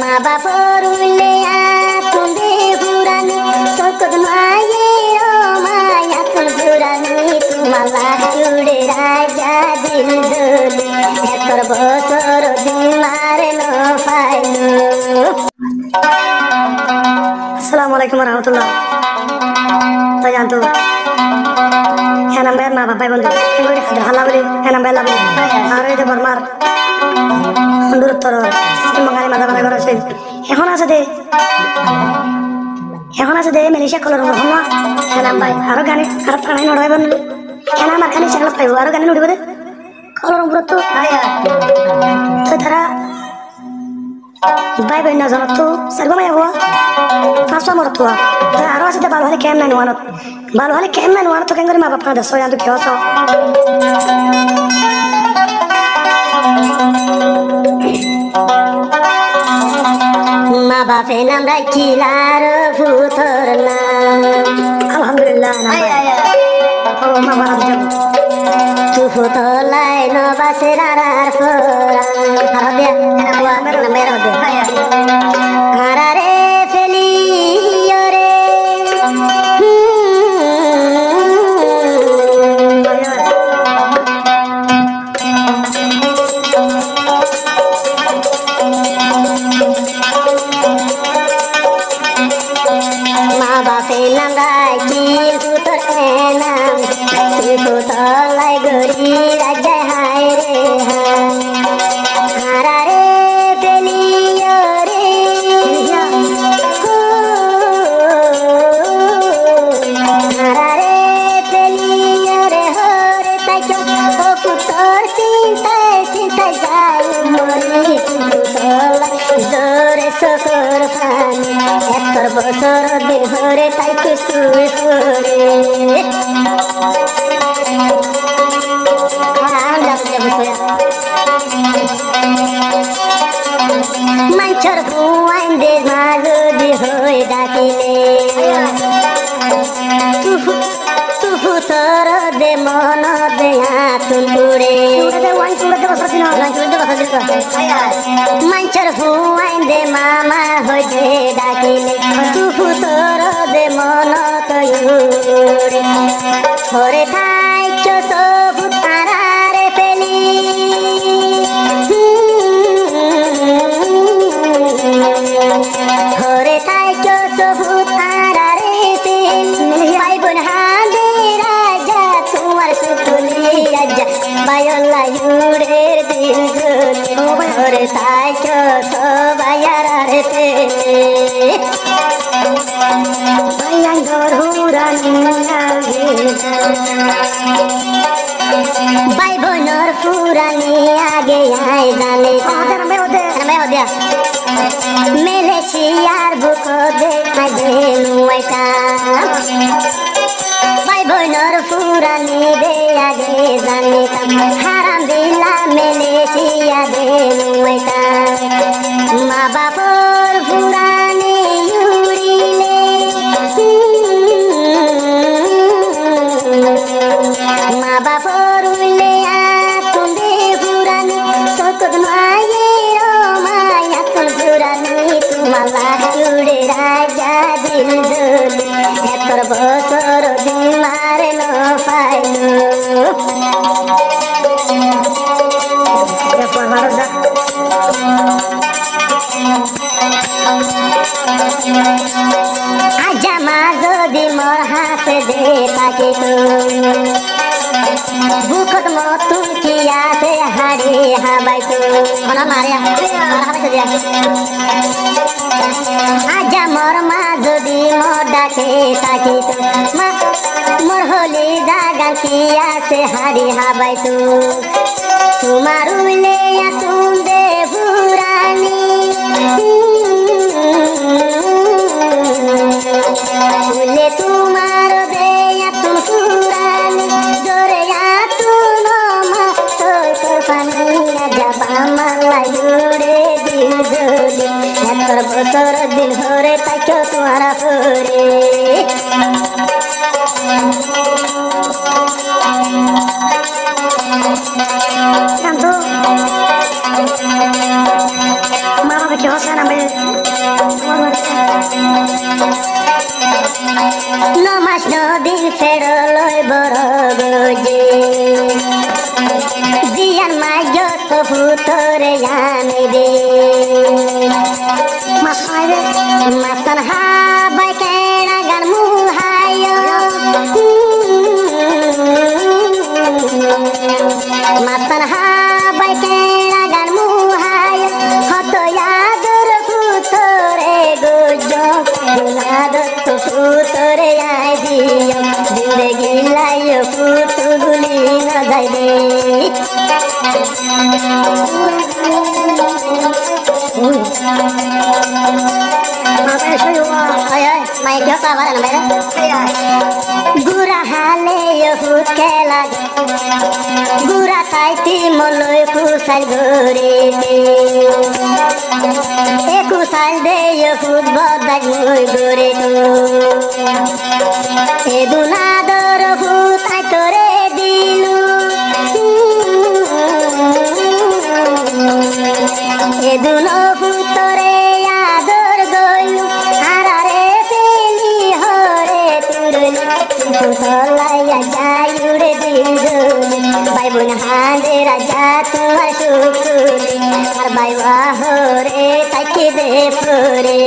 মা বাপর উল্লে তুমি পুরানি সকত মায়ের মায়া তুল পুরানি তোমালা জুড়ে রাজা দিল দোলে এতর বছর দিন মারে ন পাইলো। আসসালামু আলাইকুম রহমতুল্লাহ। তাই জানতো এনাম মা বাবাই বন্ধু হাল্লা বলি এনাম বেলা বলি আর এই যে বর্মার দূরত্তর মঙ্গালি মাথা মাথা করেছে এখন আছে দে মেলেশিয়া কলর হন এনাম ভাই আরো গানে আর প্রাণাই নড়াই বন্ধু এনাম আর খানি সেগুলো পাইব আরো গানে নড়িব দে কলর দূরত্ব তো তারা বাই বাই না জানত তো সারবা মাই হওয়া পাঁচশো মরত হওয়া আরো আছে ভালো হলে কেন নাই নোয়ানত ভালো হলে কেন নাই নোয়ানত কেন করে মা বাপ না দেশ জানতো কেউ আছো মা বাপে নাম রাখিলার ভূতর নাম আলহামদুলিল্লাহ ও মা বাপ তুফু তলাই নবাসে রারার ফোরা হারারে ফেলিও রে মা বাপে নাম রাখিল ভূতর নাম তুফু তলাই গরি রাজা হায় রে হারারে ফেলিও রে হারারে ফেলিও রে হরে তাই ও পুতর চিন্তায় চিন্তায় যাই মরি জোরে সকর পানি এতর বছর দিন হরে তাই কুসুর করে মাঞ্চর ভুয়াইন দে মাগদি হয়ে ডাকিলে তুফু তোর দে মন দে আতুন পুড়ে মাঞ্চর ভুয়াইন দে মামা হয়ে দে ডাকিলে তুফু তোর দে মন তয়ুরে হরে থাই সবু তারারে পেলি হরে থাই সবু তারারে পেলি পাইবন হাঁদে রাজা তোমার সুতুলি রাজা বায়লা ইউরের দিল হরে থাই সবাইয়ারে পেলি ভাইয়াই ধরুরানি ভাই বোনর পুরানি আগে আয় জানে মেলেশিয়ার বুক দেখাই দেনুয়াইটা ভাই বোনর পুরানি দে আগে জানে হারাম দিলা মেলেশিয়া দেনুয়াইটা মা বাপর পুরানি উড়িলে মা বাপর উল্লে তুমি পুরানি সকত মায়ের মায়া তুল পুরানি তোমালা জুড়ে রাজা দিল দোলে এতর বছর দিন মারে ন পাইলো। আজা মা যদি মোর হাতে দে তাকে তো বুকত মতুন কি আছে হাড়ি হাবাই তো হনা মারে হাবাই তো দিয়া আজা মোর মা যদি মোর ডাকে তাকে তো মা মোর হলি জাগা কি আছে হাড়ি হাবাই তো তোমার উলে তুম দে পুরানি উলে তোমার দে তুম পুরানি জোরে তুম মা তোর পানি যাবা মালা জুড়ে দিল জোলে এতর বছর দিন ধরে তাকে তোমার হরে মা বাবা হোসেন আমি নমাস নদীর ফেরলই বড় গজে জিয়ান মাইজ তো ফুতরে জানি রে মাছ খাই রে মাসান হাবাই কেড়া গান মুহায় মাসান হাবাই কেড়া গান মুহায় হত ইয়াদর ফুতরে গজ গুনাদত ফুতরে আই দিও জিন্দগি লাইও ফুতুগুলি না যাইবে গুড়া হালে খেলা গুড়া খাইতি মলয় কুসাল ঘরে কুসাল দে ফুট বদাই মই গরে এ দুনাদর ফুতাই তোরে দিলু এ দুনো ফুতরে আদর গইলু হারারে পেলি হরে তুরলি ফুতলাইয়া যাই উড়ে দিল ভাই বোন হাঁদে রাজা তোমার শুকুলি আর ভাই হরে তাকে দে পরে